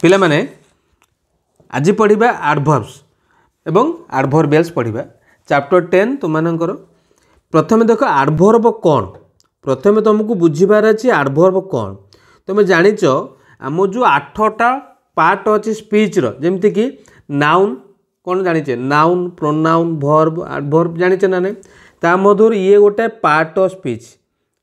पिला माने आज पढ़ा एडवर्ब्स एवं एडवर्बियल्स पढ़ा चैप्टर 10 तुमको प्रथम देख एडवर्ब कौन प्रथम तुमको बुझीबार अच्छी एडवर्ब कौन तुम जाच आम जो 8टा पार्ट अच्छी स्पीच जमती कि नाउन कौन जाचे नाउन प्रोनाउन वर्ब एडवर्ब जाचे ना नहीं ता मधुर ये गोटे पार्ट ऑफ स्पीच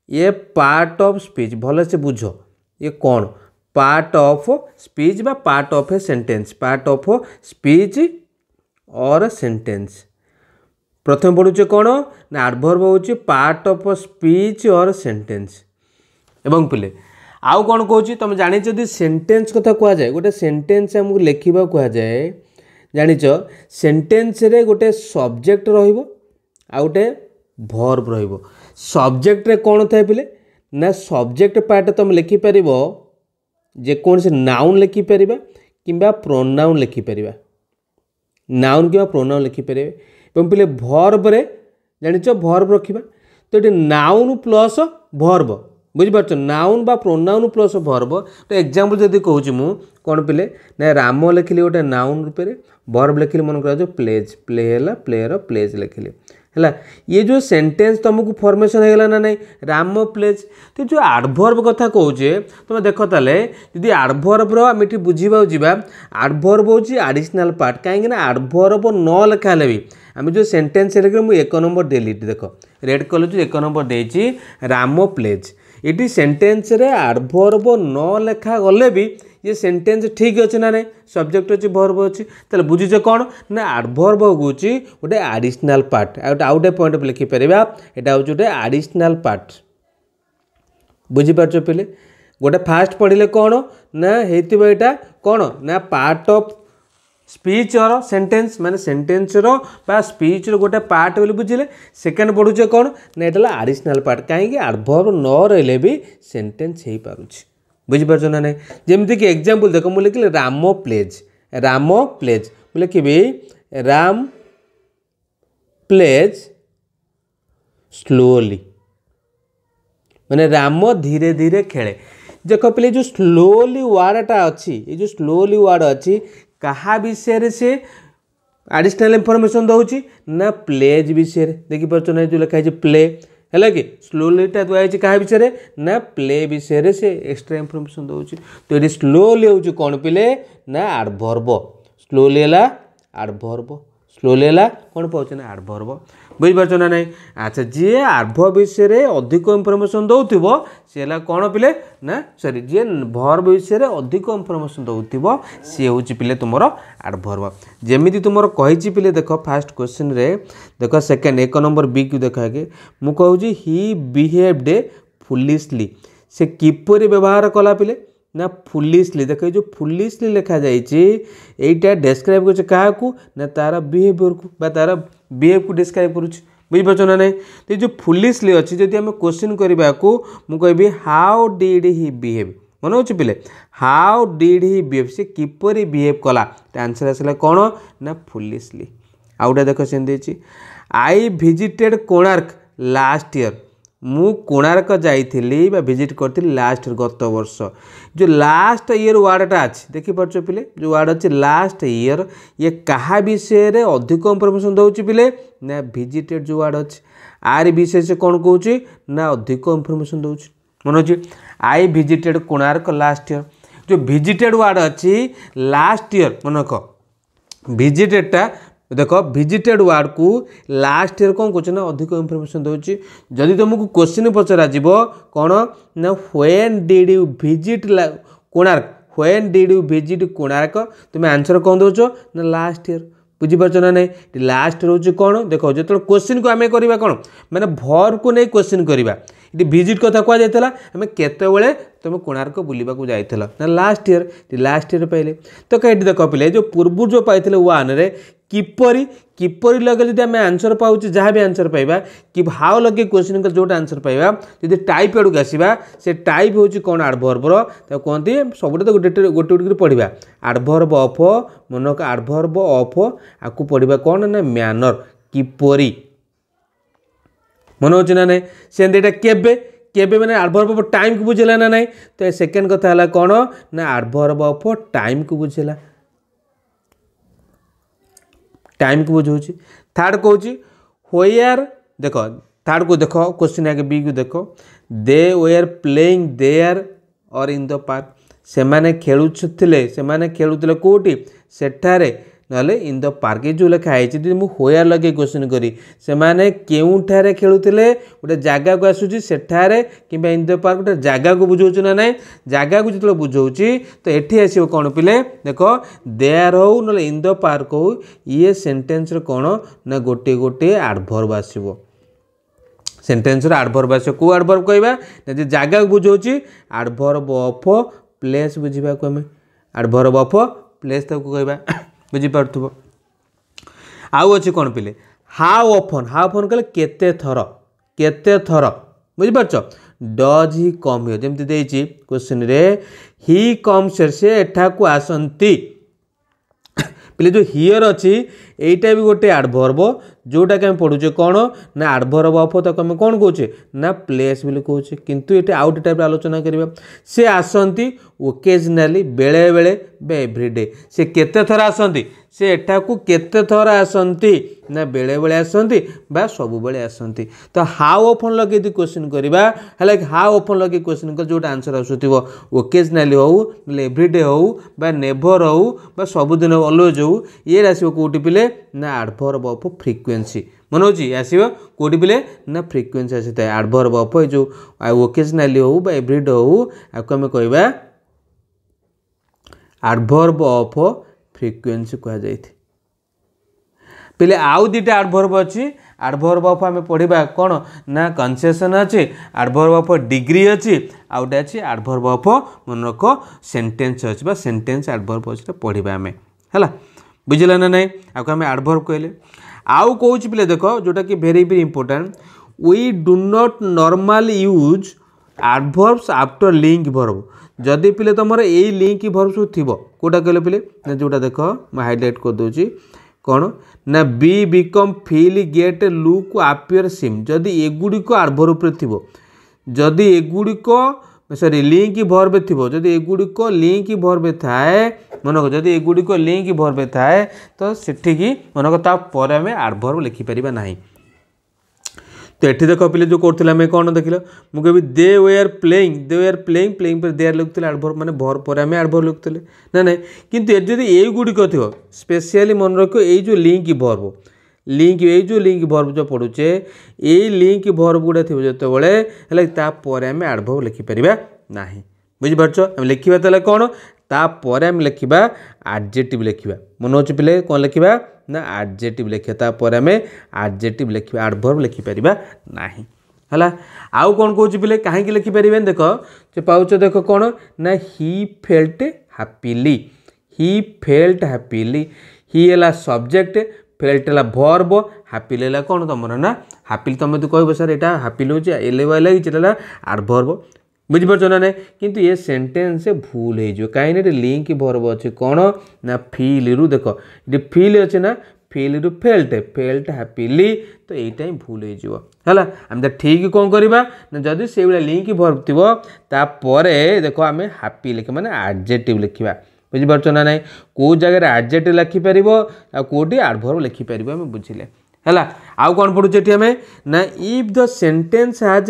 ये पार्ट ऑफ स्पीच भले से बुझ ये कौन पार्ट ऑफ स्पीच बा part of a sentence part of speech और सेंटेंस प्रथम पढ़ुचे कौन ना एडवर्ब होची पार्ट ऑफ स्पीच और सेंटेंस एवं पिले आउ कौन कहूँ तुम जानी जदि सेंटेंस कथा कह जाए गोटे सेंटेंस आमको लिखा कह जाए जानिच सेंटेंस रे गोटे सब्जेक्ट रहिबो आ गोटे वर्ब रहिबो सब्जेक्ट रे कौन थाए पिले ना सब्जेक्ट पार्ट तुम लिखि परिबो जे कौन से नाउन लिखि परिबा किंबा प्रोनाउन लिखि परिबा नाउन किंबा प्रोनाउन लिखि परिबे एवं पिले वर्ब रे जानिच वर्ब रखिबा तो ये नाउन प्लस वर्ब बुझिपार नाउन बा प्रोनाउन प्लस वर्ब तो एग्जांपल जदि कहूँ मु कौन पिले ना राम लिखिली गोटे नाउन रूप में वर्ब लिखिली मन कर प्लेज प्ले है प्लेयर प्लेज लिखिली है ये जो सेंटेंस तुमको फॉर्मेशन हो गला ना नहीं राम प्लेज तो जो एडवर्ब कथा कहूचे तुम देख ताले यदि एडवर्ब आम ये बुझा जावा एडवर्ब हूँ एडिशनल पार्ट कहीं एडवर्ब न लिखा भी आम जो सेंटेंस लिखे मुझे 1 नंबर देली देख रेड कलर जो 1 नंबर देती राम प्लेज ये सेंटेंस रे एडवर्ब न लिखा गले भी ये सेंटेंस ठीक अच्छे ना नहीं सब्जेक्ट अच्छी वर्ब अच्छी ताले बुझीच कौन ना एडवर्ब हूँ गोटे एडिशनल पार्ट आउ गोटे पॉइंट लिखिपर यहाँ हूँ गोटे एडिशनल पार्ट बुझीपार पिले गोटे फास्ट पढ़ले कौन ना होता कौन ना पार्ट ऑफ स्पीच और सेंटेंस माने सेंटेंस रो बा स्पीच रो गोटे पार्ट बोली बुझिले सेकेंड पढ़ुचे कौन ना ये एडिशनल पार्ट कहीं एडवर्ब न रही भी सेंटेंस हो पारुछि बुझिपार ना नहीं जमती कि एग्जांपल देख मुझे लिखिले राम प्लेज मुझे लिखी राम प्लेज स्लोली माने राम धीरे धीरे खेले देख पे जो स्लोली वार्डटा अच्छी ये जो स्लोली वार्ड अच्छी कहा विषय से एडिशनल इनफॉरमेशन दौची ना प्लेज विषय देखिपार ना जो लिखाई प्ले है कि स्लोलीटा दुआई क्या विषय ना प्ले विषय से एक्सट्रा इनफॉरमेशन दौची तो ये स्लोली हूँ कौन पिले ना एडवर्ब स्लोली है एडवर्ब स्लोली है कौन पाँच ना एडवर्ब बुझिपार ना नहीं अच्छा जी एडवर्ब विषय अधिक इनफॉरमेशन दौथिबो सी है कौन पिले ना सॉरी जी वर्ब विषय अधिक इनफॉरमेशन दौथिबो सी हूँ पिले तुम एडवर्ब जमीती तुम कही पिले देख फास्ट क्वेश्चन रे देख सेकेंड 1 नंबर बी को देख आगे मु कहूँ ही बिहेव्ड फुलिशली से किपरि व्यवहार कला पिले ना फुलिशली देख जो फुलिशली लिखा जाइए डेस्क्राइब कर ना तार बिहेवियर को बा तार बिहेव को डिस्क्राइब करुच्ची बुझिपार ना नहीं तो जो फुलिशली अच्छी जब आम क्वेश्चन करने को मुझे हाउ डिड ही बिहेव मन हो पिले हाउ डिड ही बिहेव से किपरि बिहेव कला आंसर आसला कौन ना फुलिशली आउ गोटे देख से I visited Konark last year मु कोणार्क जाइली विजिट करी लास्ट गत वर्ष जो लास्ट ईयर वार्डटा अच्छी देखिपार पिले जो वार्ड अच्छी लास्ट ईयर ये क्या विषय रे अधिक इनफॉरमेशन दौची पिले ना विजिटेड जो वार्ड अच्छी आर विषय से कौन कहूँ ना अधिक इनफॉरमेशन दौची मन अच्छे I visited Konark last year जो विजिटेड वार्ड अच्छी लास्ट ईयर मन रख विजिटेडटा देख विजिटेड वार्ड को लास्ट ईयर कौन कौन ना अधिक इनफॉरमेशन दूसरी जदि तुमको क्वेश्चन पचरा कौन ना when did you visit Konark when did you visit Konark तुम आंसर कौन दौच ना लास्ट ईयर बुझिपार ना नहीं लास्ट रोज कौन देख जो क्वेश्चन को आम करवा कौन मैंने भर को नहीं क्वेश्चन करवा ये विजिट कथा कहुला आम केतबले तुम कोणार्क बुलवाक जाइल ना लास्ट ईयर पाइले तो कहीं देख पे जो पूर्व जो पाई 1 रे किपरि किपरि लगे जब आम आंसर पाँच जहाँ भी आंसर पाइबा कि हाउ लगे क्वेश्चन का जोटा आंसर पाइबा जब टाइप आड़ को आसवा से टाइप हूँ कौन एडवर्बर कहते सब गोटे गोटे पढ़ा एडवर्ब ऑफ मनक एडवर्ब ऑफ आपको पढ़ा कौन ना मैनर किपरि मन हो ना नहीं से केबे केबे माने एडवर्ब ऑफ टाइम को बुझेला ना नहीं तो सेकंड कथा हला कोन ना एडवर्ब ऑफ टाइम को बुझेला टाइम को बुझौछि थर्ड कहूछि व्हेयर देखो थर्ड को देखो क्वेश्चन आगे बी को देखो दे वेयर प्लेइंग देयर और इन द पार्क से माने खेलुथिले कोठी सेठारे नले इन द पार्क जो लिखा है मु व्हेयर लगे क्वेश्चन करी से माने केउठारे खेलुथिले गोटे जगह को आसुची सेठारे किबा इन द पार्क गोटे जगह को बुझौछु ना नहीं जगह को जतले बुझौछि तो एठी आसीबो कोन पिले देखो देयर हो नले इन द पार्क हो ये सेंटेंस रे कोन ना गोटे गोटे एडवर्ब आसीबो सेंटेंस रे एडवर्ब आसीबो को एडवर्ब कहबा जे जगह को बुझौछि एडवर्ब ऑफ प्लेस बुझिबा को हम एडवर्ब ऑफ प्लेस तक कहबा बुझी पारथुबो आउ अछि कोन पिले हाउ ऑफन कहले केते थर बुझी पारछो डज ही कम हियर जेमति देछि क्वेश्चन रे ही कम्स से एठा को आसंती पिले जो हियर अछि एटा भी गोटे एडवर्ब जोटा के हम पढुचे कोन ना एडवर्ब ऑफ तक हम कोन कहूचे ना प्लेस बिल कहूचे किंतु एटे आउट टाइप आलोचना करिबा से आसंती ओकेजनली बेले बेले बे एवरीडे से केते थरा आसंती से एठा को केते थरा आसंती ना बेले बेले आसंती बा सब बेले आसंती तो हाउ ऑफन लगे दी क्वेश्चन करिबा हला हाउ ऑफन लगे क्वेश्चन कर जोटा आंसर आसुतिबो ओकेजनली हो एवरीडे हो बा नेवर हो बा सब दिन ऑलवेज हो ये आसीबो कोठी पिले ना एडवर्ब ऑफ फ्रीक्वेंसी मन होची आसीबो कोठी पिले ना फ्रीक्वेंसी आसीता एडवर्ब ऑफ जो ओकेजनली हो बा एवरीडे हो आको हम कहबा एडवर्ब ऑफ फ्रीक्वेंसी कहा जायथि पिले आउ दिटा एडवर्ब अछि एडवर्ब ऑफ हमें पढ़िबा कोन ना कंसेशन अछि एडवर्ब ऑफ डिग्री अछि आउटा अछि एडवर्ब ऑफ मनरक सेंटेंस अछि बा सेंटेंस एडवर्ब अछि पढ़िबा हमें हला बुझिला ना नहीं आको हमें एडवर्ब कहले आउ कहूछि पिले देखो जोटा कि very very important we do not normally use adverbs after link verb जदि पिले तुमर ए लिंक वर्ब सब थिबो कोटा कहले पिले ना जोटा देखो मैं हाइलाइट कर दोची कोन ना be become feel gate look appear SIM जदि एगुडी को एडवर्ब पर थिबो जदि एगुडी को सॉरी लिंक वर्ब थिबो जदि एगुडी को लिंक वर्ब थाए मनक जदि एगुडी को लिंक वर्ब थाए तो सेठी की मनक ता पर हमें एडवर्ब लिखि परिबा नाही तो एठी देखो पिले जो करथिला मैं कोन देखिलो मु कहबी दे वेयर प्लेइंग पर देयर लिखथिला एडवर्ब माने भर पर हमें एडवर्ब लिखथिले ना नहीं किंतु ए जदि ए गुडी को थिबो स्पेशली मन रखो ए जो लिंक वर्ब जो पढुचे ए लिंक वर्ब गुडा थिबो जते बेले हले ता पर हमें एडवर्ब लिखि परिबा नाही बुझि परछो हम लिखिबा तले कोन ता पर हम लिखिबा एडजेक्टिव लिखिबा मन होच पिले कोन लिखिबा ना एडजेक्टिव लिखिबा ता पर हमें एडजेक्टिव लिखिबा एडवर्ब लिखि परिबा नाही हला आउ कोन कहूच पिले काहे कि लिखि परिबेन देखो जे पाउच देखो कोन ना ही फेल्ट हैप्पीली ही हला सब्जेक्ट फेल्ट हला वर्ब हैप्पीली हला कोन तमरा ना हैप्पीली तमे तो कहबो सर एटा हैप्पीली होची एले वाला ही चला एडवर्ब बुझी परछो ना किंतु ये सेंटेंस से भूल हे जो काहे ने लिंक वर्ब अछि कोन ना फील रु देखो ये फील अछि ना फील रु फेल्ट हैप्पीली तो एटा ही भूल हे जो हला हम त ठीक कोन करबा ना जदी से वाला लिंक वर्ब थिबो ता परे देखो हमें हैप्पी लिख माने एडजेक्टिव लिखिबा बुझी परछो ना को जगह रे एडजेक्टिव लिखि परिबो आ कोठी एडवर्ब लिखि परिबो हम बुझिले हला आउ कोन पढु जेठी हमें ना if the sentence has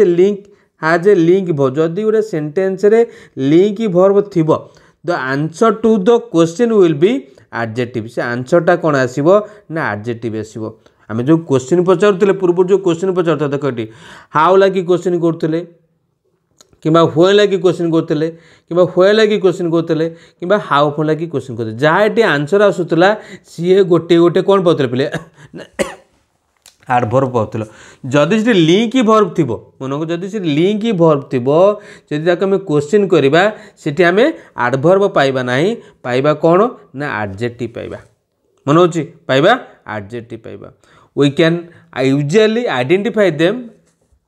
a link verb जदि गोटे सेंटेंस रे लिंक वर्ब थिबो the answer to the question will be adjective से आंसर टा कोन आसीबो ना एडजेक्टिव आसीबो आमे जो क्वेश्चन पचारतले पूर्व जो क्वेश्चन पचारता देखो एटी हाउ लागी क्वेश्चन करतले किबा व्हेन लागी क्वेश्चन करतले किबा व्हेन लागी क्वेश्चन करतले किबा हाउ फोन लागी क्वेश्चन करतले जा एटी आंसर आसुतला सी गोटे गोटे कोन पतले पिले एडवर्ब पाउतलो जदि से लिंक वर्ब थिबो मन को जदि से लिंक वर्ब थिबो जदि ताके हम क्वेश्चन करबा सेठी हमें एडवर्ब पाइबा नाही पाइबा कोन ना एडजेक्टिव पाइबा मन होची पाइबा एडजेक्टिव पाइबा we can usually identify them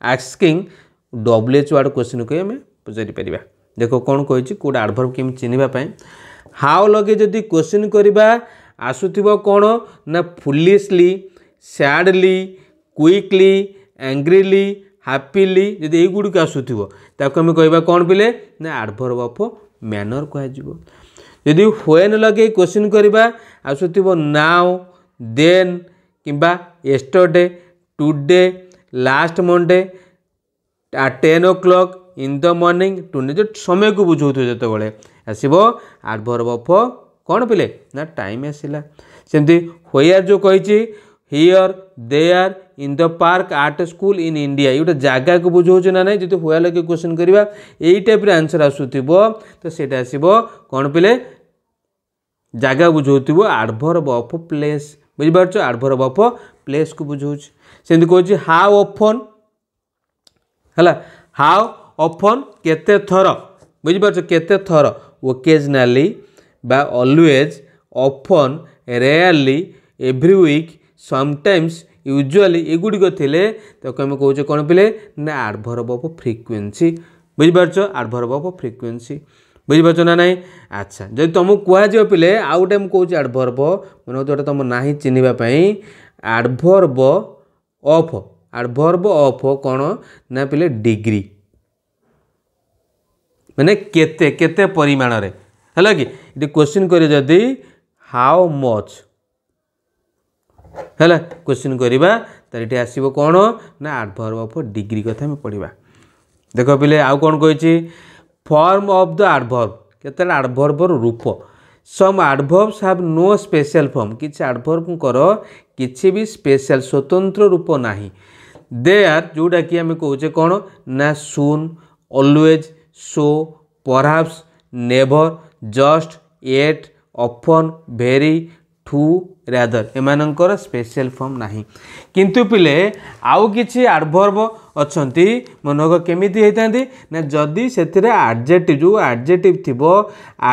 asking WH word question को हमें पचारि परिबा देखो कोन कहछि कोड एडवर्ब केम चिनिबा पई हाउ लगे जदि क्वेश्चन करबा आसुथिबो कोन ना foolishly sadly quickly angrily happily जदि एई गुडी का आसुथिबो ताको हम कहबा कोन पिले ना एडवर्ब ऑफ मैनर कह जिवो यदि व्हेन लगे क्वेश्चन करबा आसुथिबो नाउ देन किबा yesterday today last Monday at 10 o'clock in the morning today जो समय को बुझौथु जते बेले आसीबो एडवर्ब ऑफ कोन पिले ना टाइम आसीला सेमती व्हेयर जो कहिछि here there in the park at school in India ये जगह को बुझौछ ना नहीं जदि व्हेयर लगे क्वेश्चन करबा एई टाइप रे आंसर आसुथिबो तो सेटा आसीबो कोन पिले जगह बुझौथिबो एडवर्ब ऑफ प्लेस बुझि पारछो एडवर्ब ऑफ प्लेस को बुझौछ सेमती कहिछि हाउ ऑफन हला हाउ ऑफन केते थर बुझि पारछो केते थर ओकेजनली बा always often rarely every week sometimes usually एगुड़ी थिले तो आम कहे कौन पिले ना एडवर्ब ऑफ फ्रिक्वेंसी बुझि पारछो एडवर्ब ऑफ फ्रिक्वेंसी बुझि पारछो ना नहीं अच्छा जब तुमको कह पिले आउ गोटे मुझे कहूँ एडवर्ब मन जोटा तुम ना चिन्हवा एडवर्ब ऑफ कौन ना पिले डिग्री माने केते केते परिमाण रे है कि ये क्वेश्चन करे जदि हाउ मच है क्वेश्चन करवा तो ये आसो कौन ना एडवर्ब ऑफ डिग्री कथा हम पढ़ा देख पिले आउ कौन कही फॉर्म ऑफ द एडवर्ब केते एडवर्ब रूप some adverbs have no special form किसी एडवर्ब किसी भी स्पेशल स्वतंत्र रूप नाही दे आर जोटा कि आम कहे कौन ना soon always so perhaps never just yet often very too rather एमानंकर स्पेशल फॉर्म नाही किंतु पिले आउ किछि एडवर्ब अछंती मनोग केमिति हेतांती ना जदी सेथिरे एडजेक्टिव जो एडजेक्टिव थिबो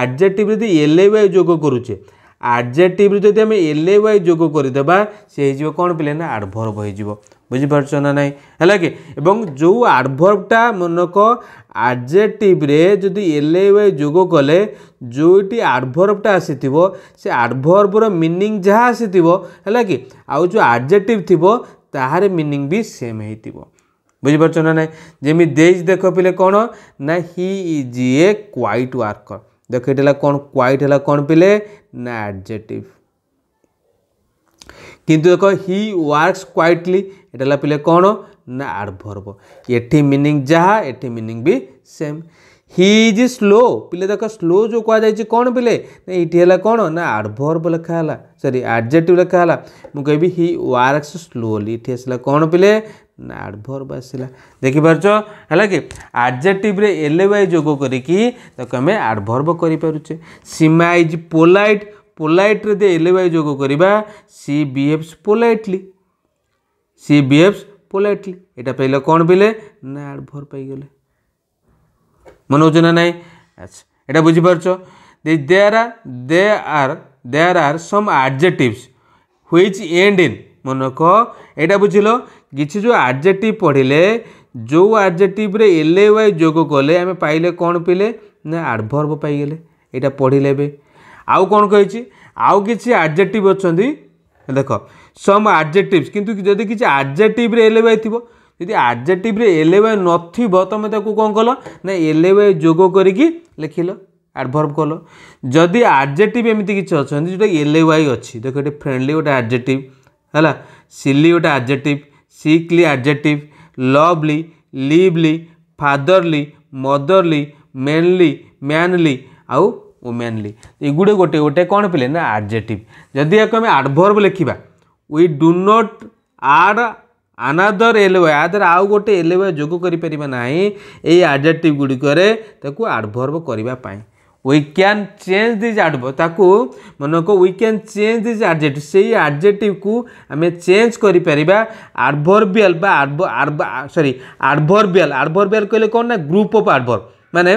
एडजेक्टिव यदि एलवाई जोग करूचे एडजेक्टिव जदि हम एलवाई जोग कर देबा से हिजो कोन पिले ना एडवर्ब हिजो बुझि पारछो ना नाही हला कि एवं जो एडवर्बटा मनक एडजेक्टिव रे जदि एलवाई जोग कले जोटी एडवर्बटा आसीथिबो से एडवर्ब रो मीनिंग जहा आसीथिबो हला कि आउ जो एडजेक्टिव थिबो ताहारे मीनिंग भी सेम हेतिबो बुझि पारछो ना नाही जेमि देज देखो पिले कोन ना he is a quite worker देख एटला कोन क्वाइट हला कोन पिले ना एडजेक्टिव किंतु देखो ही वर्क्स क्वाइटली एटला पिले कोन ना एडवर्ब एठी मीनिंग जहा एठी मीनिंग भी सेम ही इज स्लो पिले देखो स्लो जो कह जाय कौन पिले ये है कौन ना एडवर्ब लिखा है सॉरी एडजेक्टिव लिखा है मु कहबी ही वर्क्स स्लोली ये आसला कौन पिले ना एडवर्ब आसला देखि पारछो है कि एडजेक्टिव रे एलवाई जोग करिकी ताको हमें एडवर्ब करि पारुचे सीमा इज पोलाइट पोलाइट रे दे एलवाई जोग करिबा सी बिहेव्स पोलाइटली सी बिहेव्स पोलाइटली एटा पहिले कौन पिले ना एडवर्ब पाई गेले मन हो ना नहीं अच्छा एटा बुझी पारछो there are some adjectives which end in मन को एटा बुझिलो किछि जो एडजेक्टिव पढ़िले जो एडजेक्टिव रे एलवाई जोग कले आमे पाइले कौन पिले ना एडवर्ब पाई गेले एटा पढ़िले बे आउ कौन कहिछि आउ किछि एडजेक्टिव अछंदी देखो सम एडजेक्टिव्स किंतु जदि किछि एडजेक्टिव रे एलवाई थिबो यदि एडजेक्टिव रे एलवाई नथिबो तमे ताकू कोन कलो ना एलवाई जोग करिकी लिखिलो एडवर्ब कलो जदि एडजेक्टिव एमिति किछि अछंदी जोटा एलवाई अछि देखो एटे फ्रेंडली ओटा एडजेक्टिव हला सिली ओटा adjective sickly adjective lovely lively fatherly motherly manly manly आउ वुमेनली एगुड़े गोटे गोटे कौन पिले ना एडजेक्टिव जदि याक आम एडवर्ब लिखा वी डू नॉट आड अनादर एलवाई आदर आउ गोटे एलवाई जोग करि ना ये एडजेक्टिव गुड़िकरे ताकू एडवर्ब करने we can change this adverb ताकू मन को we can change this adjective से एडजेक्टिव को आम चेंज कर एडवर्बियल सॉरी एडवर्बियल कहले कौन ना ग्रुप ऑफ एडवर्ब माने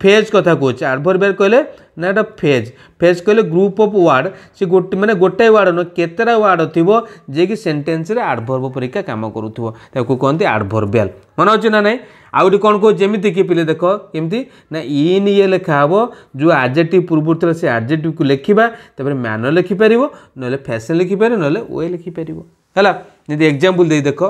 फेज कथा कहे एडवर्बियल कहले ना एटा फेज फेज कहले ग्रुप ऑफ वर्ड से गोटे माने गोटे वर्ड न केतेरा वर्ड थिबो जे कि सेंटेंस रे एडवर्ब परिका काम करूथबो ताको कहंती एडवर्बियल मन अछि ना नै आउडी कोन को जेमिति कि पिले देखो केमति ना इन ये लिखा हबो जो एडजेक्टिव पूर्वतर से एडजेक्टिव को लिखिबा तबरे मैनर लिखि परिबो नले फैशन लिखि परिबो नले वे लिखि परिबो हला यदि एग्जांपल दे देखो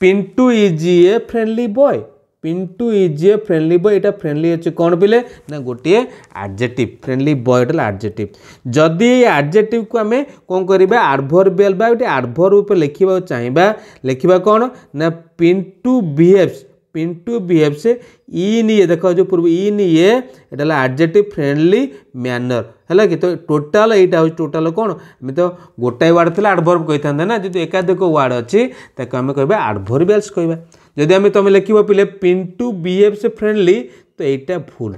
Pintu is a friendly boy Pintu is a friendly boy यहाँ फ्रेंडली अच्छे कौन पिले ना गोटे एडजेक्टिव फ्रेंडली बॉय एडजेक्टिव जदि एडजेक्टिव को आम कौन करवा एडवर्बियल बा गोटे एडवर्ब लिखा चाहिए लिखा कौन ना पिंटू बिहेव्स इन ये देख जो पूर्व इन ये एडजेक्टिव फ्रेंडली मैनर है कि तो टोटाल यहाँ हूँ टोटाल कौन आम तो गोटाए वार्ड थी एडवर्ब कही था ना जो एकाधिक वार्ड अच्छी आम कह एडवर्बियल्स कहवा जदि आम तुम लिख पिले पिंटू बिहेव्स फ्रेंडली तो यहाँ भूल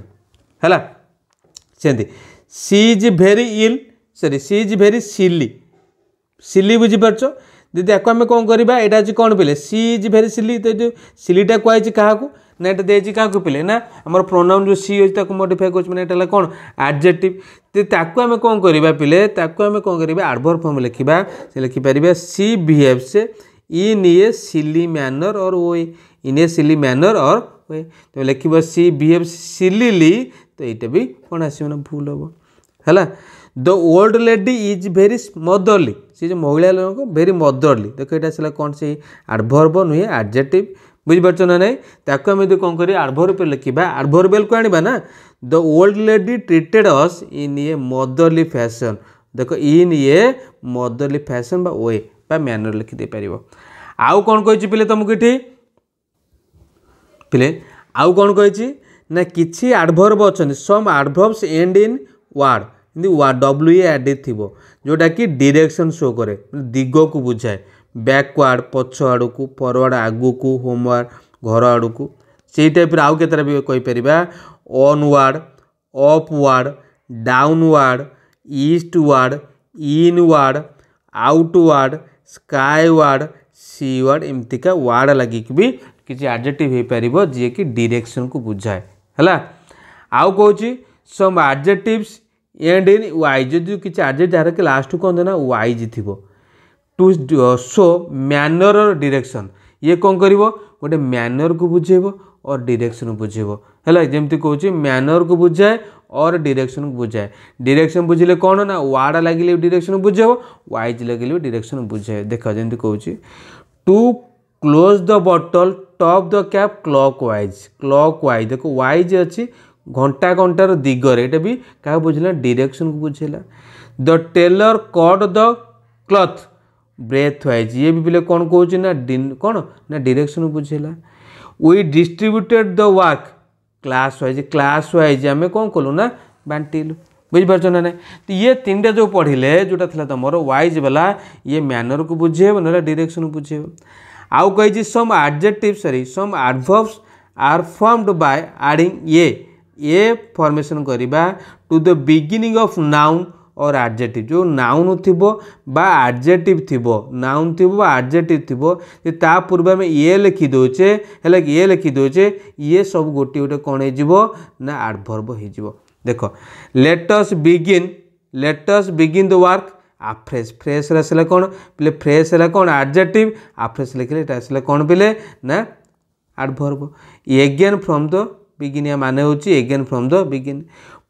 है सेमती she is very ill sorry she is very silly बुझीपार दीदी आपको आम कौन करवा यहाँ अच्छी कौन पिले सी इज भेरी सिली तो जो सिलीटा कहुई क्या ना यहाँ देती क्या पिले ना आम प्रोनाउन जो सी अच्छी मॉडिफाई कर कौन एडजेक्टिव तो आम कौन करवा पिले आम कौन करवा एडवर्ब फॉर्म लिखा से लिखिपर सी बिहेव्स इन ए सिली मैनर और वे इन ए सिली मैनर और वे तो लिख सी बिहेव्स सिलीली तो यहाँ भी कौन आस भूल हम है the old lady is very motherly she जो महिला लोक भेरी मदरली देख ये आसला कौन से एडवर्ब नुहे एडजेक्टिव बुझीपार ना ना ताको आम कौन कर एडवर्ब लिखा एडवर्बियल को आना ना the old lady treated us in A motherly fashion देख इन ए मदरली फैशन बा वे मैनर लिखिदे पार आउ कौन कही पिले तुमको ये पिले आउ कौन कही ना किसी एडवर्ब अच्छा some adverbs end in ward W एड थी जोटा कि डायरेक्शन शो करे दिग को बुझाए बैकवार्ड पछ आड़ को फरवर्ड आगू को होमवार्ड घर आड़ को से टाइप आउ के भी कहीपर onward upward downward eastward inward outward skyward seaward एमतीका वार्ड लगे भी किसी एडजेक्टिव हो पार जी कि डायरेक्शन को बुझाए है आउ कौच सम एडजेक्टिव्स एंड इन वाइज जो किसी एडजेक्ट जार के लास्ट कौन देना वाइज थी टू शो मैनर और डायरेक्शन ये कौन कर गोटे मैनर को बुझेब और डायरेक्शन बुझेब है जमती कौच मैनर को बुझाए और डायरेक्शन को बुझाए डायरेक्शन बुझे कौन ना वार्ड लगे डायरेक्शन बुझेब वाइज लगे डायरेक्शन बुझाए देख जमी कौच to close the bottle top the cap clockwise देखो वाइज अच्छी घंटा घंटार दिगरे ये भी क्या बुझेगा डायरेक्शन को बुझेगा the tailor cut the cloth breadthwise ये भी पिले कौन कौच ना कौन ना डायरेक्शन को बुझेगा we distributed the work classwise आम कौन कलु ना बांटिलु बुझीपार ना ना तो ये तीन टा जो पढ़ले जोटा था तुम वाइज वाला ये मैनर को बुझेब ना डायरेक्शन को बुझेब आउ कही some adjective sorry some adverbs are formed by adding ये फॉर्मेशन करवा to the beginning of noun और एडजेक्टिव जो नाउन थीबो बा एडजेक्टिव थीबो नाउन थीबो बा एडजेक्टिव थीबो ता पूर्व में ये लिखि दोचे है ये लिखि दोचे ये सब गोटे गोटे कौन हो ना एडवर्ब हो देखो let us begin the work afresh fresh आसला कौन पिले फ्रेश है कौन एडजेक्टिव आफ्रेश लिखले आसला कौन पिले ना adverb again from the begin या माने होची again from the begin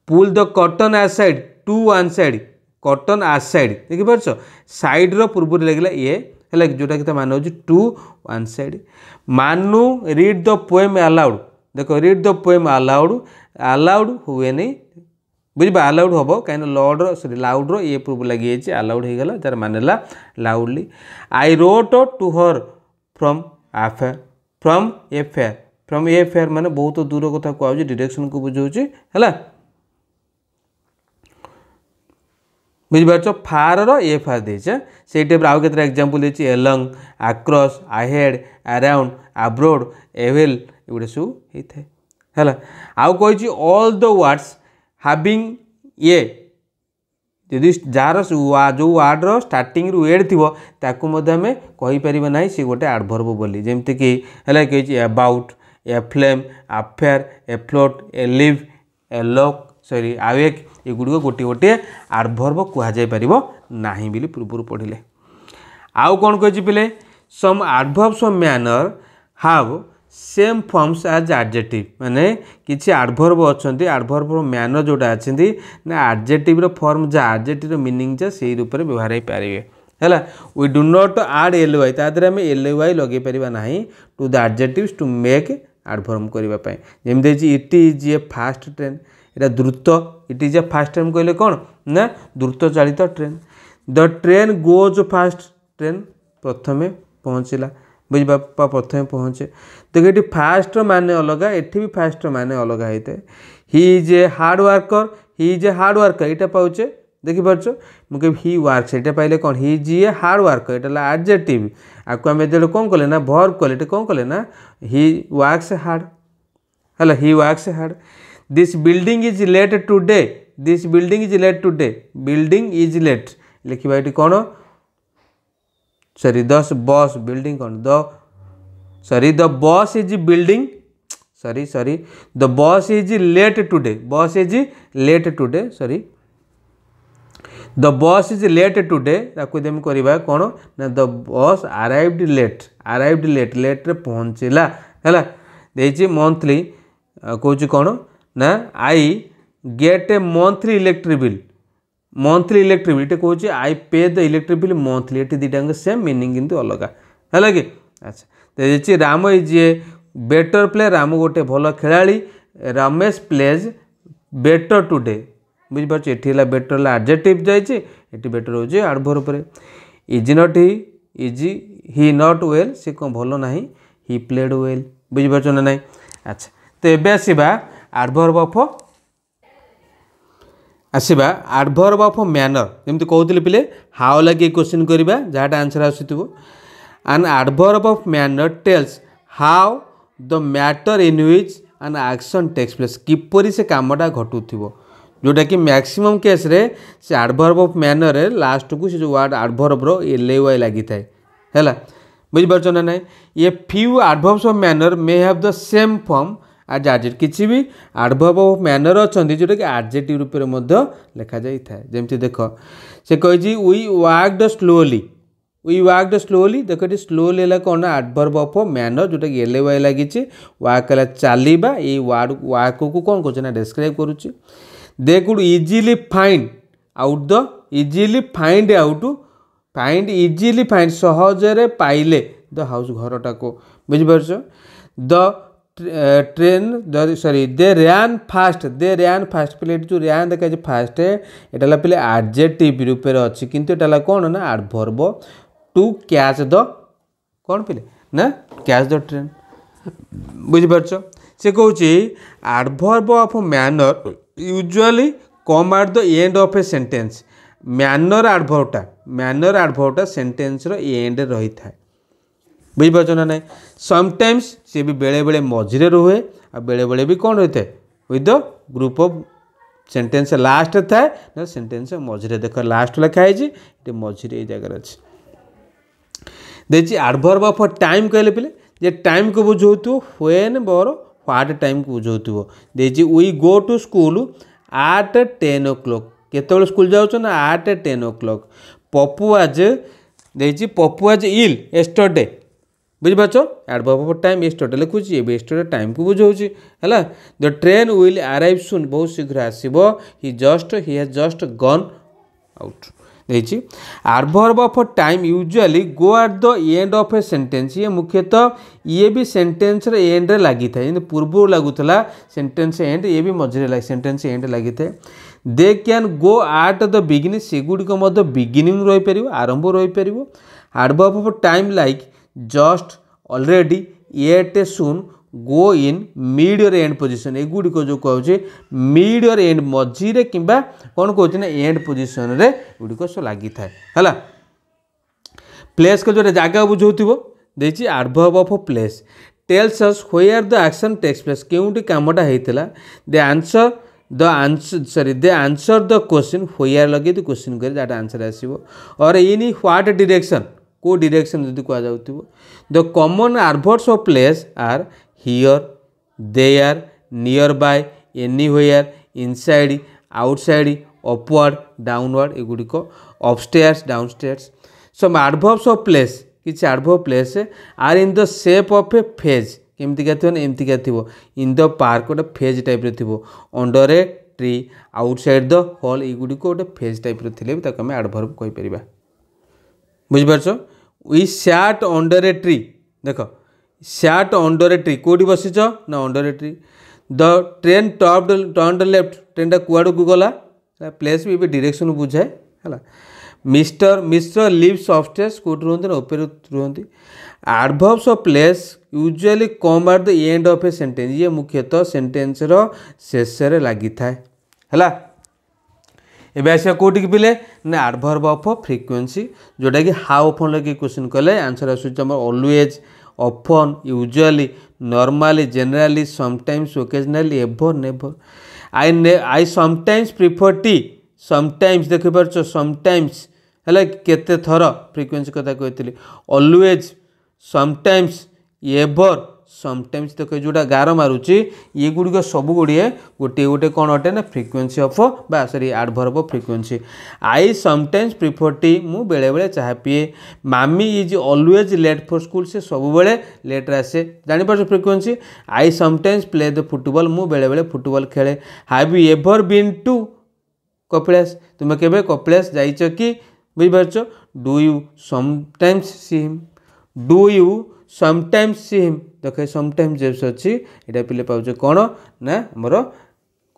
pull the cotton aside to one side cotton aside देखि पारछ साइड रो पूर्व लगला ये है जोटा कि माने होची टू वन साइड मानू रीड द पोएम अलाउड देखो रीड द पोएम अलाउड हुए नहीं बुझा अलाउड हम कहीं लॉर्ड सॉरी लाउड रो ये पूर्व लगी अलाउड हो गला तार मानेला loudly I wrote to her from afar माने बहुत दूर कथा कहूँ डायरेक्शन को बुझाऊँ है बुझीपार फार रे फार देचे से टाइप आउ के एग्जांपल देछि along across ahead around abroad avail एगुड़े सब होता है है आउ कही ऑल द वर्ड्स हैविंग ये यदि जार जो वार्ड स्टार्टिंग रु एड थी ताकू आम कहीपर ना सी गोटे एडवर्ब बोली जमती कि है कही about aflame afire afloat alive a lock sorry awake एगुड़ गोटे गोटे एडवर्ब कहुपर ना बोली पूर्व पढ़ले आउ कौन कही पिले some adverbs of manner have same forms as adjective माने किसी एडवर्ब अच्छा एडवर्ब मैनर जोटा अच्छा ना एडजेक्टिव फॉर्म जा एडजेक्टिव मीनिंग जा से रूप में व्यवहार हो पारे है we do not add L Y तादे आम एल वाई लगे पार ना to the adjectives to make adverb करने जमी it is a fast train यहाँ द्रुत it is a fast train कहले कौन ना द्रुत चालित train the train goes fast train प्रथमे पहुँचला बुझा प्रथमे पहुँचे तो ये फास्ट माने अलग एटी भी फास्ट माने अलग होता है he is a hard worker he is a hard worker यहाँ पाचे देखिपार मुझे ही वर्क ये पाइले कौन he is a hard worker यहाँ एडजेक्टिव आपको आम जो कौन कले ना वर्ब कले कौन कले ना ही वर्क्स हार्ड है he works hard this building is late today this building is late today building is late लिखा ये कौन सॉरी द बस बिल्डिंग कौन the sorry the bus is building sorry the bus is late today bus is late today sorry the bus is late today ताकू करवा कौन ना the bus arrived late late रे पहुँचला है देखिए monthly कौच कौन ना I get A monthly electric bill ये कौच आई पे द इलेक्ट्रिक बिल मंथली ये दुटा सेम मीनिंग किंतु अलग है कि अच्छा तो देखिए Ram is a better player Ram गोटे भल खेलाड़ी रमेश प्लेज बेटर टुडे बुझीपार ये बेटर एडजेक्टिव जाइए बेटर हो adverb is not he not well सी कौन भल ना ही प्लेड वेल बुझीपार ना ना अच्छा तो ये आसवा एडवर्ब ऑफ आसवा एडवर्ब ऑफ मैनर जमी कहते पिले हाउ लगे क्वेश्चन करवा जहाँ आंसर आसुव an adverb of manner tells how the matter in which an action takes place किपरि से कामटा घटुथिबो जोटा कि मैक्सिमम केस रे से एडवर्ब ऑफ मैनर रे लास्ट को से जो वर्ड एडवर्ब रो एल वाई लगी थाए हैला बुझि परछन ना नहीं ये few adverbs of manner may have the same form आज एडजेक्टिव किसी भी एडवर्ब ऑफ मैनर अच्छा जोटा कि एडजेक्टिव रूप में लिखा जाए जमती देख से कही वी वर्कड स्लोली देख ये स्लोली है कौन ना एडवर्ब ऑफ मैनर जोटा कि एल वाई लगी वर्क है चलवा ये वर्ड वर्क को कौन कर डिस्क्राइब करुच्ची दे कुड इजिली फाइंड सहजरे पाइले द हाउस घरटा को बुझिपार the train sorry they ran fast पे जो रैन देखा फास्ट है पे एडजेक्टिव रूप में अच्छी किंतु ये कौन ना एडवर्ब टू कैच द कौन पे ना कैच द ट्रेन बुझिपार से कौच adverb of manner usually come at the end of a sentence manner एडवर्बटा सेंटेंस रो एंड रही था बुझिपार ना ना समटाइम्स सी भी बेले बेले मझे रुए आ बेले बेले भी कौन रही है with the group of sentence last थाए ना सेंटेंस मझे देख लास्ट लिखाई ये मझे ये जगह अच्छे देखिए एडवर्ब ऑफ टाइम कहले पे जे टाइम को बुझाऊ व्हेन बर व्हाट टाइम को बुझाऊ देखिए we go to school at 10 o'clock केतବେଳେ स्कूल जाऊँ ना एट 10 o'clock पप्पू आज देखिए पप्पू आज इल एस्टरडे बुझिपार एडवर्ब ऑफ टाइम एस्टरडे लिखुची ये एस्टरडे टाइम को बुझाऊँगी है the train will arrive soon बहुत शीघ्र आसो he has just gone out देखिए adverb of time usually go at the end of a sentence ये मुख्यतः ये भी सेंटेंस रे एंड रे लगी था ये पूर्व लगुला सेंटेंस एंड ये भी मझे सेंटेंस एंड लगी था they can go at the beginning सेगुड़िक बिगिनिंग रही पार आरंभ रही पार adverb of time like just already yet a soon go in mid or end position एगुड़िक जो कहे मिड और एंड मझीरे कि कौन कौन ना एंड पोजिशन रे गुड़िक सब लगी था है प्लेस को जो जगह बुझाऊ देखिए adverb of place tells us where the action takes place केउंटी कामटा होता they answer the question where लगे तो क्वेश्चन कर जाटा आंसर आसो और इन व्हाट डायरेक्शन को डायरेक्शन जदि कहुव the common adverbs of place are here there near by anywhere inside outside upward downward एगुड़िक upstairs downstairs some adverbs of place किसी adverb place are in the shape of a phrase केमतिका थो एमतिका थो in the park गोटे phrase type थो under a tree outside the hall एगुड़िक गोटे phrase type थे आम एडवर्ब कहीपर बुझिपार we sat under a tree देख सैट अंडर ए ट्री कौटी बसीच ना under a tree the train turn left train कुआड़ को गला प्लेस भी डायरेक्शन बुझाए है मिस्टर लिव्स अपस्टेयर्स कौट रुहति ना ऊपर रुहति adverbs of place usually come at the end of a sentence ये मुख्यतः सेंटेंस रो शेष रे लगी थाए है एबे आसिया कोटी पिले ना एडवर्ब ऑफ फ्रीक्वेंसी जोटा कि हाउ ऑफन लगे क्वेश्चन कले आंसर आसुच हमर always often usually normally generally sometimes occasionally ever never I sometimes prefer T sometimes देखि परछो समटाइम्स है केते थर फ्रीक्वेंसी कथा कहती ऑलवेज समटाइम्स एवर समटाइम्स देख जोटा गार मारुची ये गुड़िक सब गुड़िए गोटे गोटे कौन अटे ना फ्रीक्वेंसी ऑफ बा sorry adverb of frequency I sometimes prefer tea मु बेले बेले चाह पिए मामी is always late for school से सब बेले लेट आसे जानी पार्छ frequency I sometimes play the football मु बेले बेले फुटबॉल खेले have you ever been to Kapilas तुम केबे कपिलास जाइछ कि बुझिपारछ do you sometimes see him do you sometimes see him देख समटाइम्स जेस अच्छी यहाँ पिले पाचे कौन ना मोर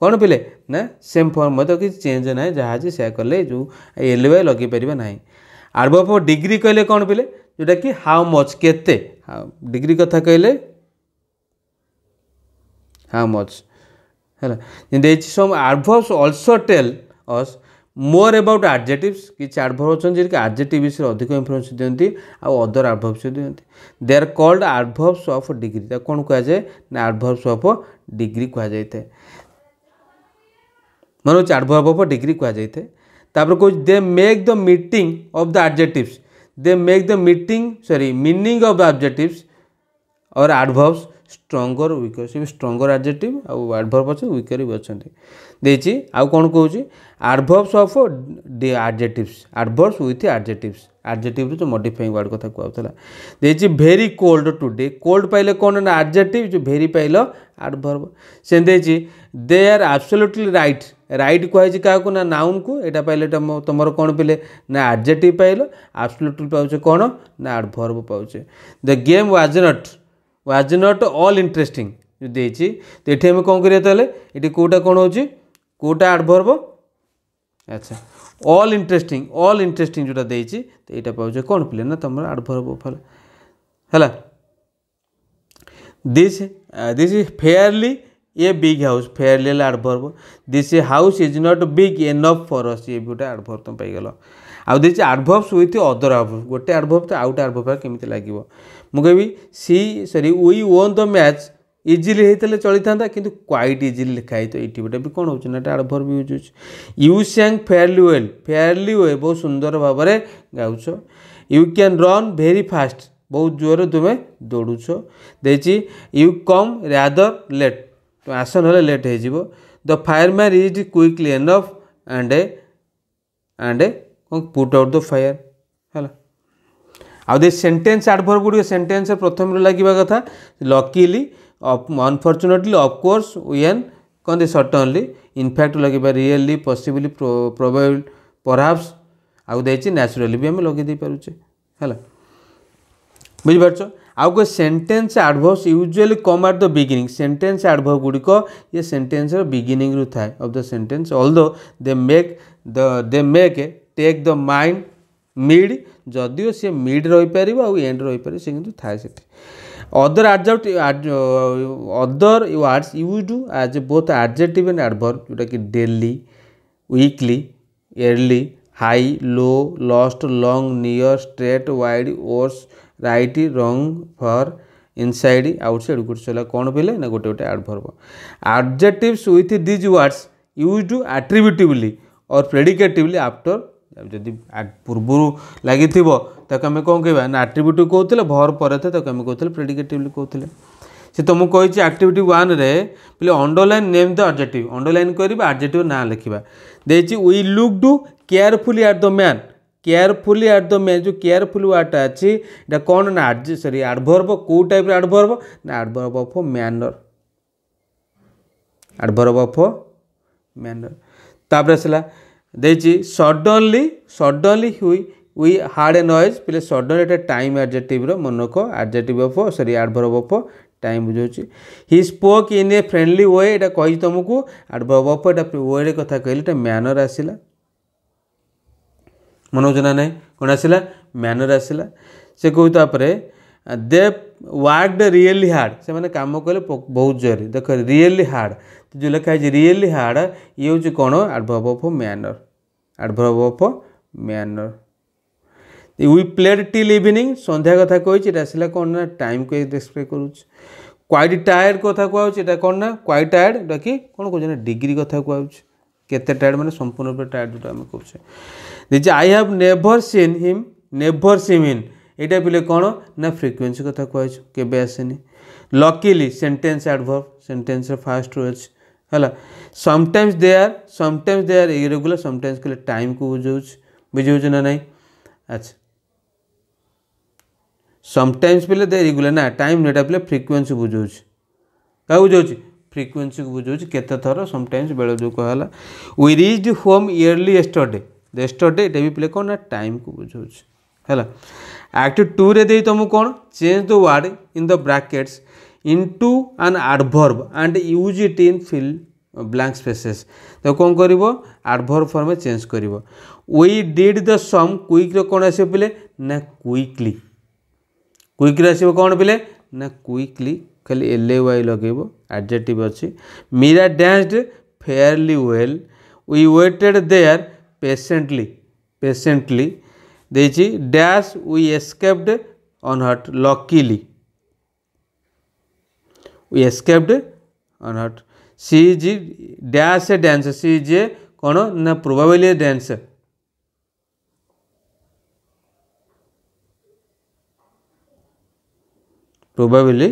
कौन पिले ना सेम फॉर्म मतलब कि चेंज ना जहाँ से कले जो एल वाई लगे पारे ना एडवर्ब ऑफ डिग्री कहले कौन पिले जोटा कि हाउ मच केते डिग्री कथा कहले हाउ मच है some adverbs also tell us more about adjectives किसी एडवर्ब अच्छे कि एडजेक्टिव विषय अधिक इन्फॉर्मेशन दिखती आउ अदर एडवर्ब्स दिखती they are called adverbs of degree कौन कह जाए ना एडवर्ब्स ऑफ डिग्री कह जाए मन हो एडवर्ब ऑफ डिग्री कह जाए कह they make the meeting of the adjectives they make the meeting sorry meaning of the adjectives or adverbs stronger weaker से स्ट्रंगर एडजेक्टिव आउ एडवर्ब अच्छे वीकर भी अच्छा देची आउ कौन कहूँ adverbs of adjectives adverbs with adjectives adjective जो मॉडिफाइंग वर्ड कथा कहला देची भेरी कोल्ड टुडे कोल्ड पाइले कौन ना एडजेक्टिव जो भेरी पाइल एडवर्ब से देची they are absolutely right right कहुई क्या ना नाउन को यहाँ पाइले तुम कौन पाइले ना एडजेक्टिव पाइल एब्सोल्युटली पाचे कौन ना एडवर्ब पाचे the game was not all interesting जो देची तो ये आम कौन करिया ये कौटा कौन हो कौटा एडवर्ब अच्छा ऑल इंटरेस्टिंग जोटा देची तो यहाँ पाचे कौन पिले ना तुम एडवर्ब है this is fairly a big house fairly adverb this house is not big enough for us ये भी गोटे एडवर्ब तुम पाइगल आउ देची एडवर्ब्स विथ अदर एडवर्ब गोटे एडवर्ब तो आउट एडवर्ब केमिति लागिवो मु कहबी सी sorry we won the match easily होते चली था कि क्वाइट इजिली लिखाई तो ये भी कौन हो एडवर्ब यूज हो यू सैंग फेयरली वे बहुत सुंदर भाव में गाउछ you can run very fast बहुत जोर तुम्हें दौड़ुछ देची यू कम रादर लेट तो आस ना लेट हो the fireman is quickly enough and put out the fire है आउ दे सेंटेंस एडवर्ब गुड़ सेंटेंस प्रथम लगे कथा लकीली अनफॉर्चुनेटली ऑफकोर्स व्हेन कहते सर्टनली इनफैक्ट लगे रियली पॉसिबली प्रोबेबल परहैप्स आउ देची नेचुरली भी आम लगे दे पारुचे है बुझिपारछ आउ कोई sentence adverbs usually come at the beginning sentence adverb गुड़िक ये सेंटेंस बिगिनिंग रु थाए of the sentence although they make take the mind mid जदिओ सी मिड रही पार आउ एंड रही पारे से किंतु थाए सेठी other other words used as both adjective and adverb जोटा कि daily weekly yearly high low last long near straight wide ओर्स right wrong far inside outside good चला कौन पहले ना गोटे गोटे adverb adjectives with these words used attributively or predicatively after जदि पूर्व लगी आम कौन कह ना एट्रिब्यूटिव कहते भर पर आम कहते प्रेडिकेटिवली कहते से तुमको कही एक्टिविटी 1 रे पे underline name the adjective underline कर एडजेक्टिव ना लिखा देची we looked carefully at the man carefully at the man जो केयरफुली वार्डटा अच्छी कौन ना सॉरी एडवर्ब कौ टाइप एडवर्ब ना adverb of manner adverb of manner तापर आसला देची सडनली हुई वी हार्ड ए नॉइज पिले सडन एटा टाइम एडजेक्टिव रो मनक adjective of sorry adverb of time बुझाऊँ he spoke in a friendly way एटा कही तुमको एडवर्ब ऑफ एटा वे रे कथा कहले एटा मैनर आसिला मनोजना नहीं कौन आसिला मैनर आसिला से कहू तापरे दे वर्कड रियली हार्ड से माने काम कले बहुत जोर देख रियली हार्ड जो लिखा है रियली हार्ड ये हूँ कौन adverb of manner adverb of manner we played till evening संध्या कथा कही आसला कौन ना टाइम को डिस्क्राइब करुच क्वाइट टायर्ड कथा कहूँ कौन ना क्वाइट टायर्ड कि कौन कह डिग्री कथा कहूँ केते टायर्ड माने संपूर्ण रूप टायर्ड जो आम कहे देखिए I have never seen him never seen him यहाँ पिले कौन ना फ्रिक्वेंसी कथा कहु केबे आसेनी luckily sentence adverb sentence fast रोज है sometimes they are irregular sometimes कहले टाइम को बुझाऊँ ना नहीं अच्छा समटाइम्स पिले दे रेगुलर ना टाइम नेटा पिले फ्रिक्वेंसी बुझाऊँ क्या बुझाऊँ फ्रिक्वेंसी को बुझाऊँ केते थर समटाइम्स बेले जो कहला we reached home early yesterday ये भी पिले कौन ना टाइम को बुझाऊँ है एक्ट 2 रे दे तुमको कौन change the word in the brackets into an adverb and use it in fill blank spaces तो कौन कर एडवर्ब फॉर्म में चेंज कर we did the sum quick कौन आस पिले ना क्विकली क्विक आसो कौन पिले ना क्विकली खाली LAY लगेब एडजेक्टिव अच्छी Meera danced fairly well we waited there patiently देची dash we escaped unhurt luckily we escaped unhurt she जी डैश ए डांसर सी जे कौन ना probably dancer probably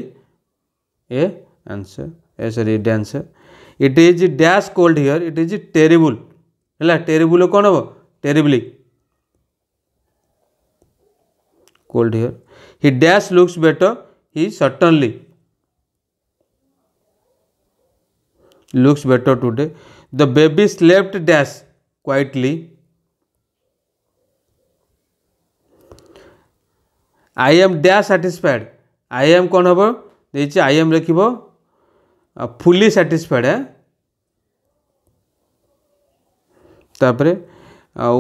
a answer a sorry dancer it is dash cold here it is terrible है terrible कौन हम terribly cold here he dash looks better he certainly looks better today the baby slept dash quietly I am dash satisfied I am कौन हम देखिए I am लिखिब fully satisfied है तापरे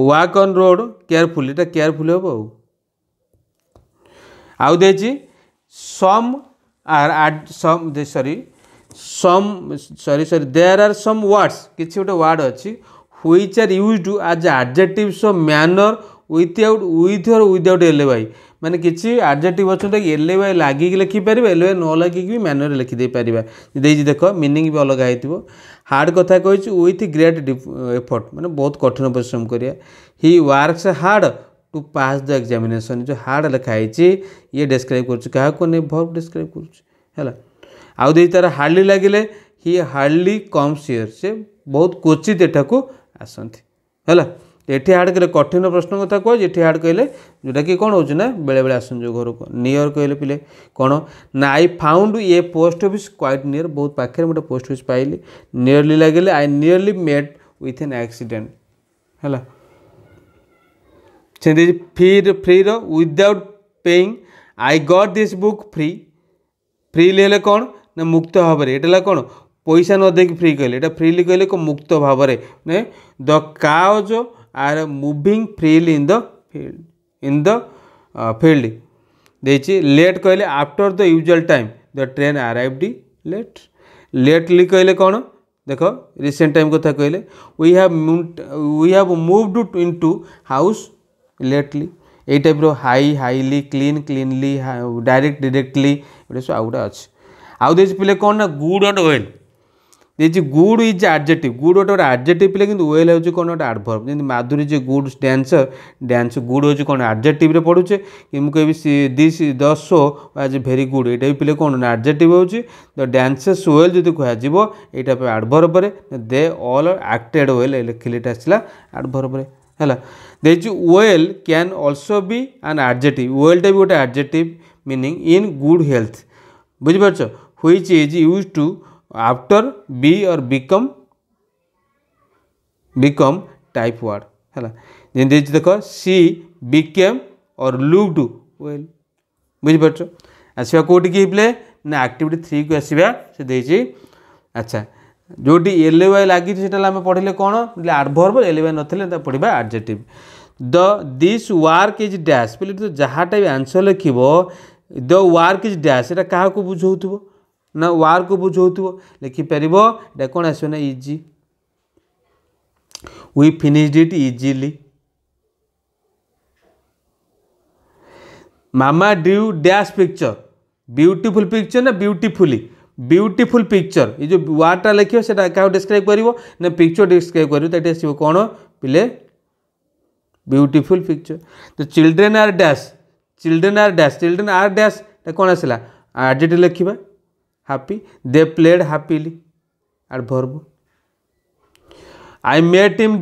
walk on road carefully टा carefully हम आउ देची some there are some words किसी गोटे वर्ड अच्छी which are used as adjectives of manner with और विदाउट LAY माने किसी एडजेक्टिव अच्छा LAY लगिक लिखिपर LAY न लगिक भी मैनर लिखिदे पारिबा देख मीनिंग भी अलग होइतिबो हार्ड कथा कहि विथ ग्रेट एफर्ट माने बहुत कठिन परिश्रम करिया he works hard to pass the examination जो हार्ड लिखाई ये डिस्क्राइब कर भर्ब डिस्क्राइब कर आउ दे तार हार्डली लगिले ही हार्डली कम्स हियर से बहुत क्वचित एटा को आसती है ये हार्ड कहले कठिन प्रश्न कथा कह ये हार्ड कहले जोटा कि कौन हो बेले बेले आसन जो घर को नियर कहले पिले कौन ना I found a post office quite near बहुत पाखे गोटे पोस्ट ऑफिस पाइली नियरली लगिले I nearly met with an accident है फ्री रो without paying I got this book free ले कौन ना मुक्त भाव ये कौन पैसा न देख फ्री कहले ये फ्रीली कहले मुक्त भाव ने the cows are moving freely in the field देखिए लेट कहले after the usual time the train arrived lately कहले कौन देख रिसेंट टाइम कथा कहले we have moved into house lately ये टाइप हाईली क्लीनली डायरेक्टली ये सब आउटा अच्छे आउ दे पिले कौन ना गुड एंड वेल देखिए गुड इज एडजेक्टिव गुड गोटे एडजेक्टिव पिले कि वेल हो कौन गोटे एडवर्ब जमी माधुरी जे गुड डांस गुड हो कौन एडजेक्टिव रे पढ़ुचे कि मुझे दिस द शो आज भेरी गुड ये भी पिले कौन एडजेक्टिव हो द डांसेस वेल जो कह यहाँ पे adverb they all acted well लिखिले आसला एडवर्ब है देखिए well can also be an adjective वेलटा भी गोटे adjective meaning in good health बुझिपार which is use to after be or become type word है जमी देख she became or looked well बुझिपार आसवा कौटी कि प्ले ना एक्टिविटी 3 को आसवा से देछि अच्छा जोटी एल वाई लगी आम पढ़ले कौन एडवर्ब एल वाई ना पढ़ा adjective the this work is dash पे तो जहाँटा भी आंसर लिख द वर्क इज डैश एटा क्या बुझाऊ ना वर्क को बुझाऊ लिखिपर ये कौन आस ना easy we finished it easily मामा ड्यू डैश पिक्चर ब्यूटीफुल पिक्चर ना ब्यूटीफुली ब्यूटीफुल पिक्चर ये जो वर्डटा लिखे से क्या डिस्क्राइब कर ना पिक्चर डिस्क्राइब कर कौन पिले ब्यूटीफुल पिक्चर तो children are dash children are dash कौन आसला एडजेक्टिव लिखा happy they played happily adverb I met him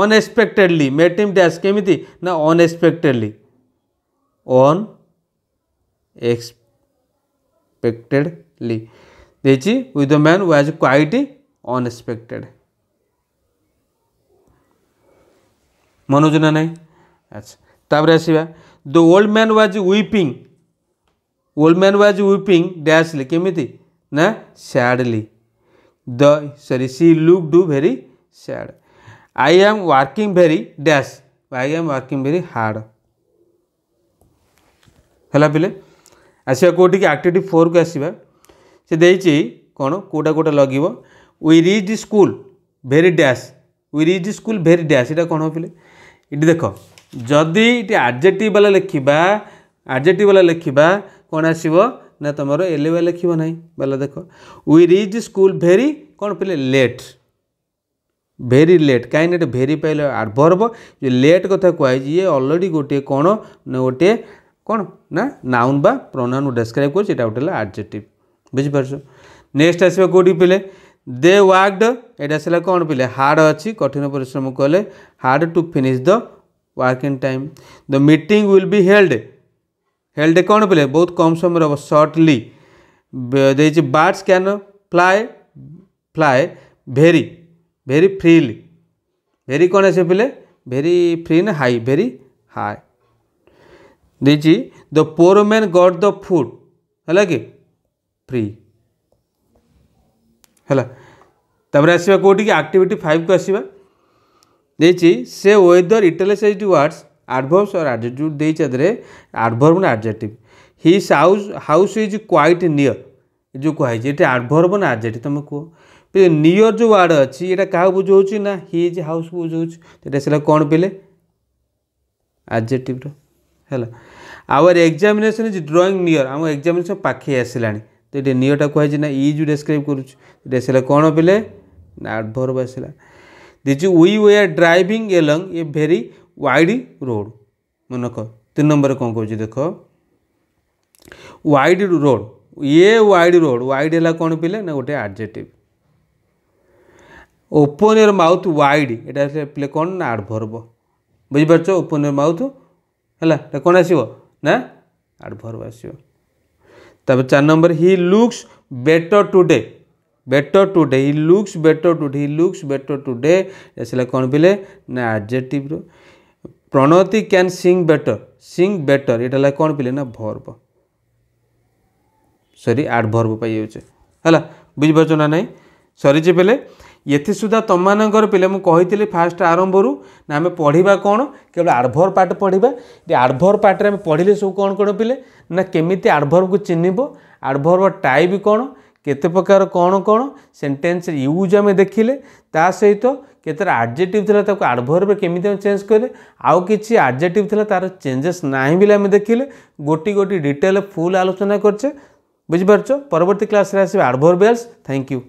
unexpectedly met him dash केमिति ना अनएक्सपेक्टेडली ऑन एक्सपेक्टेडली देखिए with the man was quite unexpected Manoj ना नहीं अच्छा तापर आसवा the old man was weeping dashly केमिति ना sadly the sorry she looked very sad I am working very dash I am working very hard है पिले आसवा कौटी कि एक्टिविटी 4 को आसवा से देछि कौन कोटा कोटा लगे we reach school very dash we reach school very dash ये कौन पिले ये देख जदि ये एडजेक्टिव वाला लिखा कौन आसो ना तुम एल वाई लिख ना बोला देख वी रीच स्कूल वेरी कौन पिले लेट वेरी लेट कहीं भेरी पाइल एडवर्ब जो लेट कथा कहुई ये अलरेडी गोटे कौन ना गोटे कौन ना नाउन बा प्रोनाउन डिस्क्राइब कर एडजेक्टिव बुझिपार नेक्स्ट आसवा कौटी पिले दे वर्कड एटा आसला कौन पिले हार्ड अच्छी कठिन परिश्रम कले hard to finish the work in time the meeting will be held कौन पिले बहुत कम समय हम shortly birds can fly very very freely very कौन आस पिले वेरी फ्री ना हाई वेरी हाई देखिए the poor man got the food है कि फ्री है तापर आसवा कौटी एक्टिविटी 5 को आसवा देखिए से वेदर इटालिसाइज्ड वर्ड्स एडवर्ब्स और एडजेक्टिव देदे एडवर्ब ना adjective his house is quite near जो कहुई ये एडवर्ब ना एडजेक्टिव तुम कह नियर जो वर्ड अच्छी ये क्या बुझाऊँ ना हिज हाउस को बुझाऊँ कौन पिले एडजेक्टिव है our examination is drawing near आम एग्जामिनेशन पाखे आसला तो ये नियरटा कहुई ना इज डिस्क्राइब करुँच कौन पिले एडवर्ब आसला देखिए we are driving along a very wide road मन रख 3 नंबर कौन कह देख वाइड रोड ये वाइड रोड वाइड है कौन पिले ना गोटे adjective open your mouth wide ये पिले कौन ना एडवर्ब बुझिपार ओपन योर माउथ है कौन आसो ना एडवर्ब आसो तब 4 number he looks better today he looks better today आसला कौन पिले ना adjective Pranati can sing better ये कौन पिले ना वर्ब सॉरी एडवर्ब पाई है बुझिपार ना नहीं सरी पिले ये सुधा तुम मानकर पिले मुझे फास्ट आरंभ ना आम पढ़ा कौन केवल एडवर्ब पार्ट पढ़ा एडवर्ब पार्ट में पढ़ले सब कौन कौन पिले ना केमिति एडवर्ब को चिन्हब एडवर्ब टाइप कौन केते प्रकार कौन कौन सेंटेंस यूज आम देखिले ता सहित केते एडजेक्टिव थिला ताको एडवर्ब केमिति चेंज कले आउ किछि एडजेक्टिव थिला तार चेंजेस नाही बिले आम देखिले गोटी गोटी डिटेल फुल आलोचना करछे बुझिपारछो परवर्ती क्लास रे आसीबे एडवर्बियल्स थैंक यू।